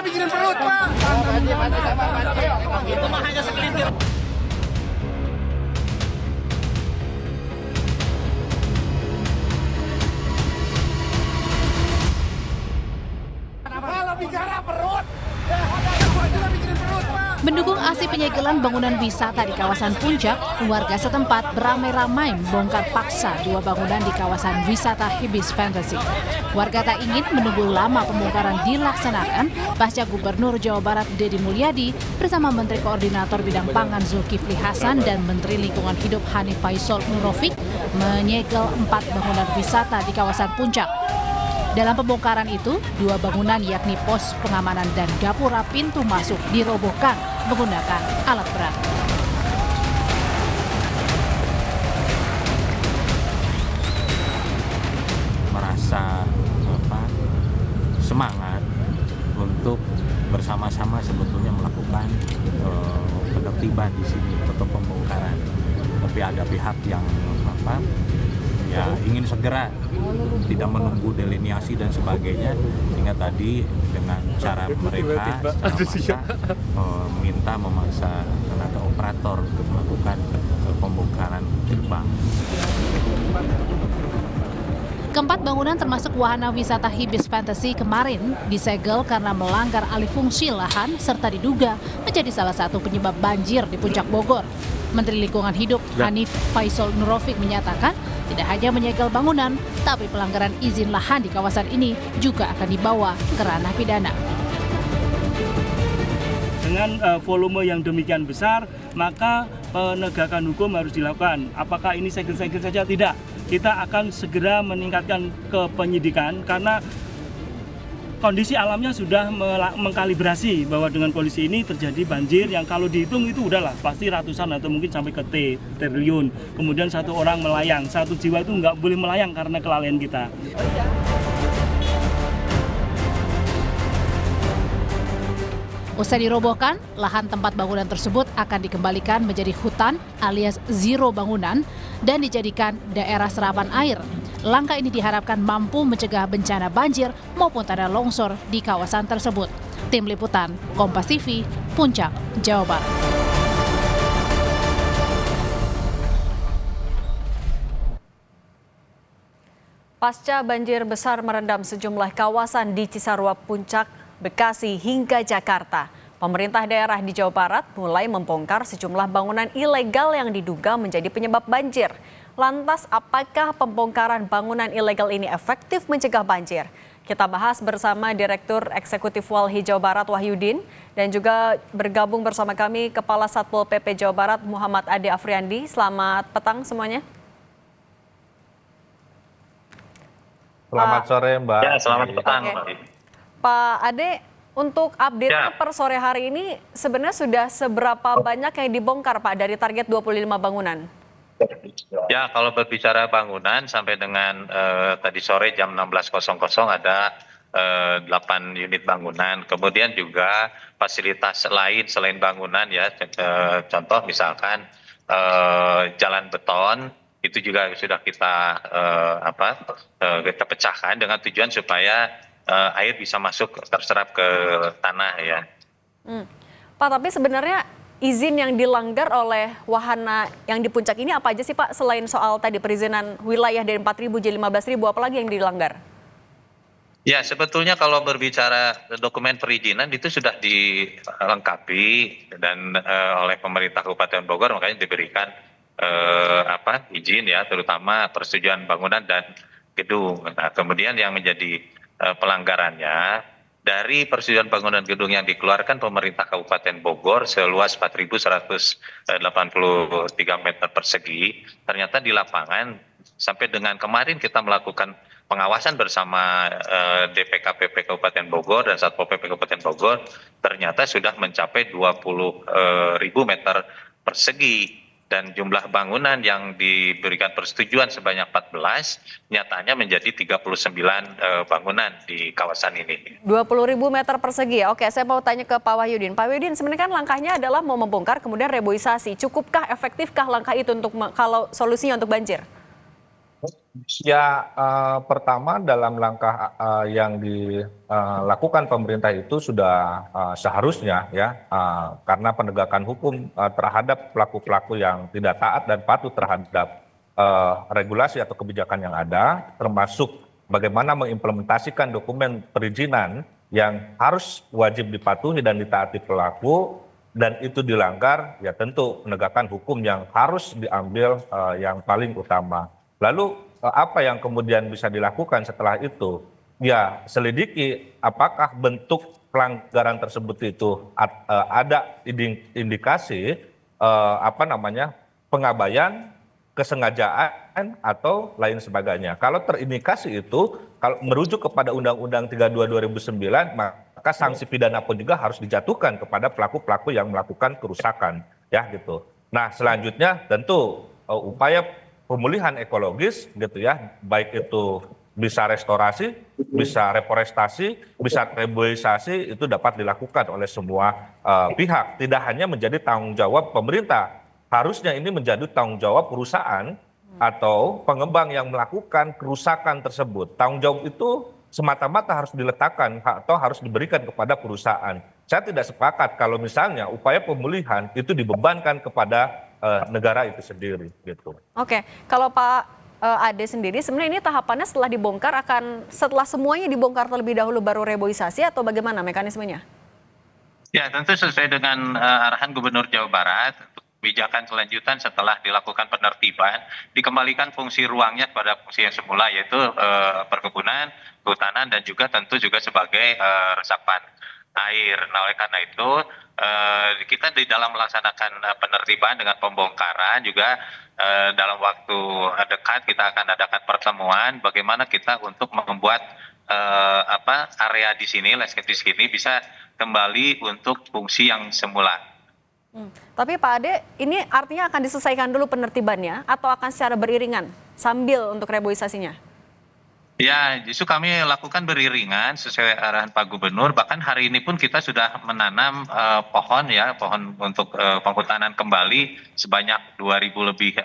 bikin perut, Pak. Itu mah hanya segelintir. Kalau bicara perut, semua juga bikin perut, Pak. Mendukung aksi penyegelan bangunan wisata di kawasan Puncak, warga setempat beramai-ramai membongkar paksa dua bangunan di kawasan wisata Hibis Fantasy. Warga tak ingin menunggu lama pembongkaran dilaksanakan pasca Gubernur Jawa Barat Deddy Mulyadi bersama Menteri Koordinator Bidang Pangan Zulkifli Hasan dan Menteri Lingkungan Hidup Hanif Faisal Nurofik menyegel 4 bangunan wisata di kawasan Puncak. Dalam pembongkaran itu, 2 bangunan yakni pos pengamanan dan gapura pintu masuk dirobohkan menggunakan alat berat. Merasa semangat untuk bersama-sama sebetulnya melakukan penertiban di sini atau pembongkaran. Tapi ada pihak yang ingin segera, tidak menunggu delineasi dan sebagainya, sehingga tadi dengan cara mereka minta memaksa tenaga operator untuk melakukan pembongkaran gerbang. Keempat bangunan termasuk wahana wisata Hibis Fantasy kemarin disegel karena melanggar alih fungsi lahan serta diduga menjadi salah satu penyebab banjir di Puncak Bogor. Menteri Lingkungan Hidup Hanif Faisal Nurofik menyatakan tidak hanya menyegel bangunan, tapi pelanggaran izin lahan di kawasan ini juga akan dibawa ke ranah pidana. Dengan volume yang demikian besar, maka penegakan hukum harus dilakukan. Apakah ini segel-segel saja? Tidak. Kita akan segera meningkatkan ke penyidikan karena kondisi alamnya sudah mengkalibrasi bahwa dengan kondisi ini terjadi banjir yang kalau dihitung itu udahlah pasti ratusan atau mungkin sampai ke triliun. Kemudian 1 orang melayang, 1 jiwa itu nggak boleh melayang karena kelalaian kita. Usai dirobohkan, lahan tempat bangunan tersebut akan dikembalikan menjadi hutan alias zero bangunan dan dijadikan daerah serapan air. Langkah ini diharapkan mampu mencegah bencana banjir maupun tanah longsor di kawasan tersebut. Tim Liputan, Kompas TV, Puncak, Jawa Barat. Pasca banjir besar merendam sejumlah kawasan di Cisarua, Puncak, Bekasi hingga Jakarta, pemerintah daerah di Jawa Barat mulai membongkar sejumlah bangunan ilegal yang diduga menjadi penyebab banjir. Lantas, apakah pembongkaran bangunan ilegal ini efektif mencegah banjir? Kita bahas bersama Direktur Eksekutif Walhi Jawa Barat Wahyudin dan juga bergabung bersama kami Kepala Satpol PP Jawa Barat Muhammad Ade Afriandi. Selamat petang semuanya. Selamat sore Mbak. Ya, selamat petang. Oke. Pak Ade, untuk update per sore hari ini sebenarnya sudah seberapa banyak yang dibongkar Pak dari target 25 bangunan? Ya, kalau berbicara bangunan sampai dengan tadi sore jam 16.00 ada 8 unit bangunan. Kemudian juga fasilitas lain selain bangunan ya, contoh misalkan jalan beton itu juga sudah kita kita pecahkan dengan tujuan supaya air bisa masuk terserap ke tanah ya. Pak, tapi sebenarnya izin yang dilanggar oleh wahana yang di Puncak ini apa aja sih Pak? Selain soal tadi perizinan wilayah dari 4.000 jadi 15.000, apalagi yang dilanggar? Ya, sebetulnya kalau berbicara dokumen perizinan itu sudah dilengkapi dan oleh pemerintah Kabupaten Bogor, makanya diberikan izin ya, terutama persetujuan bangunan dan gedung. Nah, kemudian yang menjadi pelanggarannya dari persetujuan bangunan gedung yang dikeluarkan pemerintah Kabupaten Bogor seluas 4.183 meter persegi, ternyata di lapangan sampai dengan kemarin kita melakukan pengawasan bersama DPKPP Kabupaten Bogor dan Satpol PP Kabupaten Bogor, ternyata sudah mencapai 20.000 meter persegi. Dan jumlah bangunan yang diberikan persetujuan sebanyak 14, nyatanya menjadi 39 bangunan di kawasan ini. 20.000 meter persegi ya. Oke, saya mau tanya ke Pak Wahyudin. Pak Wahyudin, sebenarnya kan langkahnya adalah mau membongkar kemudian reboisasi. Cukupkah, efektifkah langkah itu untuk kalau solusinya untuk banjir? Ya, pertama dalam langkah yang dilakukan pemerintah itu sudah seharusnya ya, karena penegakan hukum terhadap pelaku-pelaku yang tidak taat dan patuh terhadap regulasi atau kebijakan yang ada, termasuk bagaimana mengimplementasikan dokumen perizinan yang harus wajib dipatuhi dan ditaati pelaku, dan itu dilanggar, ya tentu penegakan hukum yang harus diambil yang paling utama. Lalu apa yang kemudian bisa dilakukan setelah itu? Ya, selidiki apakah bentuk pelanggaran tersebut itu ada indikasi pengabaian, kesengajaan atau lain sebagainya. Kalau terindikasi itu, kalau merujuk kepada Undang-Undang 32 2009, maka sanksi pidana pun juga harus dijatuhkan kepada pelaku-pelaku yang melakukan kerusakan, ya gitu. Nah, selanjutnya tentu upaya pemulihan ekologis gitu ya, baik itu bisa restorasi, bisa reforestasi, bisa reboisasi, itu dapat dilakukan oleh semua pihak. Tidak hanya menjadi tanggung jawab pemerintah, harusnya ini menjadi tanggung jawab perusahaan atau pengembang yang melakukan kerusakan tersebut. Tanggung jawab itu semata-mata harus diletakkan atau harus diberikan kepada perusahaan. Saya tidak sepakat kalau misalnya upaya pemulihan itu dibebankan kepada negara itu sendiri gitu. Oke, kalau Pak Ade sendiri sebenarnya ini tahapannya setelah semuanya dibongkar terlebih dahulu baru reboisasi atau bagaimana mekanismenya? Ya, tentu sesuai dengan arahan Gubernur Jawa Barat, kebijakan selanjutan setelah dilakukan penertiban, dikembalikan fungsi ruangnya pada fungsi yang semula, yaitu perkebunan, kehutanan, dan juga tentu juga sebagai resapan air. Nah, oleh karena itu kita di dalam melaksanakan penertiban dengan pembongkaran juga dalam waktu dekat kita akan adakan pertemuan bagaimana kita untuk membuat area di sini, landscape di sini bisa kembali untuk fungsi yang semula. Tapi Pak Ade, ini artinya akan diselesaikan dulu penertibannya atau akan secara beriringan sambil untuk reboisasinya? Ya, justru kami lakukan beriringan sesuai arahan Pak Gubernur. Bahkan hari ini pun kita sudah menanam pohon untuk penghutanan kembali sebanyak 2.000 lebih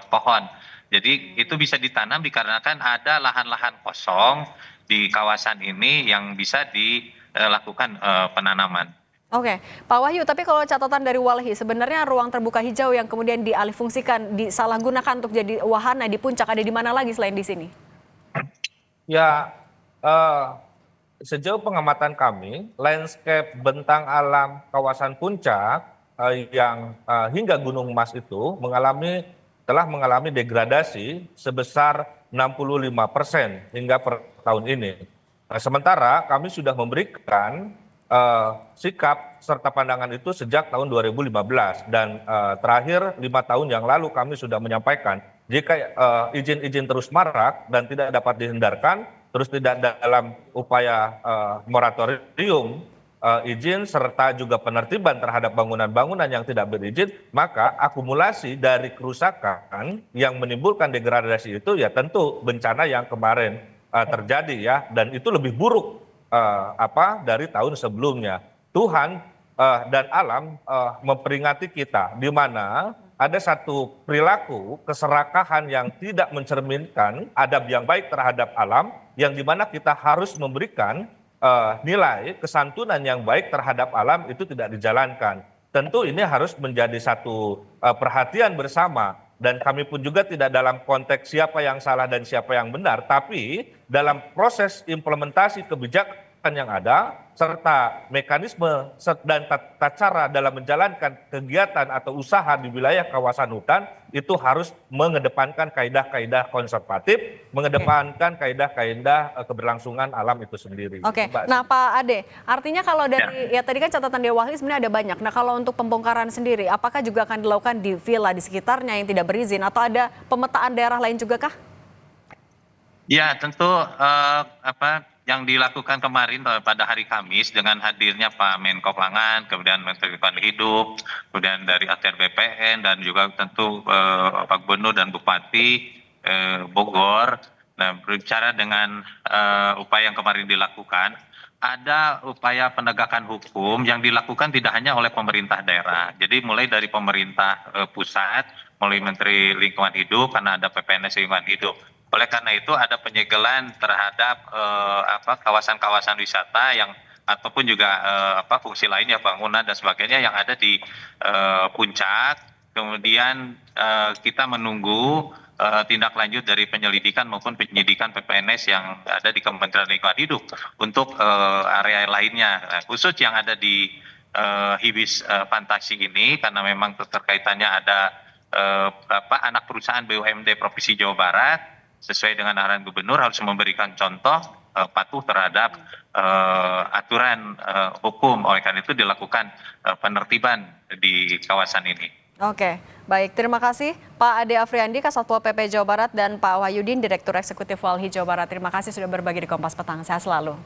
pohon. Jadi itu bisa ditanam dikarenakan ada lahan-lahan kosong di kawasan ini yang bisa dilakukan penanaman. Oke, Pak Wahyu, tapi kalau catatan dari Walhi, sebenarnya ruang terbuka hijau yang kemudian dialihfungsikan, disalahgunakan untuk jadi wahana di puncak ada di mana lagi selain di sini? Ya, sejauh pengamatan kami, landscape bentang alam kawasan puncak yang hingga Gunung Mas itu telah mengalami degradasi sebesar 65% hingga per tahun ini. Sementara kami sudah memberikan sikap serta pandangan itu sejak tahun 2015 dan terakhir 5 tahun yang lalu kami sudah menyampaikan jika izin-izin terus marak dan tidak dapat dihindarkan, terus tidak dalam upaya moratorium izin serta juga penertiban terhadap bangunan-bangunan yang tidak berizin, maka akumulasi dari kerusakan yang menimbulkan degradasi itu ya tentu bencana yang kemarin terjadi ya, dan itu lebih buruk dari tahun sebelumnya. Tuhan dan alam memperingati kita di mana ada satu perilaku keserakahan yang tidak mencerminkan adab yang baik terhadap alam, yang dimana kita harus memberikan nilai kesantunan yang baik terhadap alam itu tidak dijalankan. Tentu ini harus menjadi satu perhatian bersama, dan kami pun juga tidak dalam konteks siapa yang salah dan siapa yang benar, tapi dalam proses implementasi kebijakan yang ada serta mekanisme dan tata cara dalam menjalankan kegiatan atau usaha di wilayah kawasan hutan itu harus mengedepankan kaidah-kaidah konservatif, mengedepankan kaidah-kaidah keberlangsungan alam itu sendiri. Oke, nah Pak Ade, artinya kalau dari ya tadi kan catatan Dewa Wahyu sebenarnya ada banyak. Nah kalau untuk pembongkaran sendiri, apakah juga akan dilakukan di villa di sekitarnya yang tidak berizin atau ada pemetaan daerah lain juga kah? Ya, tentu yang dilakukan kemarin pada hari Kamis dengan hadirnya Pak Menko Pangan, kemudian Menteri Lingkungan Hidup, kemudian dari ATR BPN dan juga tentu Pak Gubernur dan Bupati Bogor. Nah, berbicara dengan upaya yang kemarin dilakukan, ada upaya penegakan hukum yang dilakukan tidak hanya oleh pemerintah daerah. Jadi mulai dari pemerintah pusat, mulai Menteri Lingkungan Hidup karena ada PPNS Lingkungan Hidup. Oleh karena itu ada penyegelan terhadap kawasan-kawasan wisata yang ataupun juga fungsi lainnya bangunan dan sebagainya yang ada di puncak. Kemudian kita menunggu tindak lanjut dari penyelidikan maupun penyidikan PPNS yang ada di Kementerian Lingkungan Hidup untuk area lainnya. Nah, khusus yang ada di Hibis Fantasi ini karena memang keterkaitannya ada anak perusahaan BUMD Provinsi Jawa Barat sesuai dengan arahan gubernur harus memberikan contoh patuh terhadap aturan hukum. Oleh karena itu dilakukan penertiban di kawasan ini. Oke, baik. Terima kasih Pak Ade Afriandi, Kasatpol PP Jawa Barat, dan Pak Wahyudin, Direktur Eksekutif Walhi Jawa Barat. Terima kasih sudah berbagi di Kompas Petang. Sehat selalu.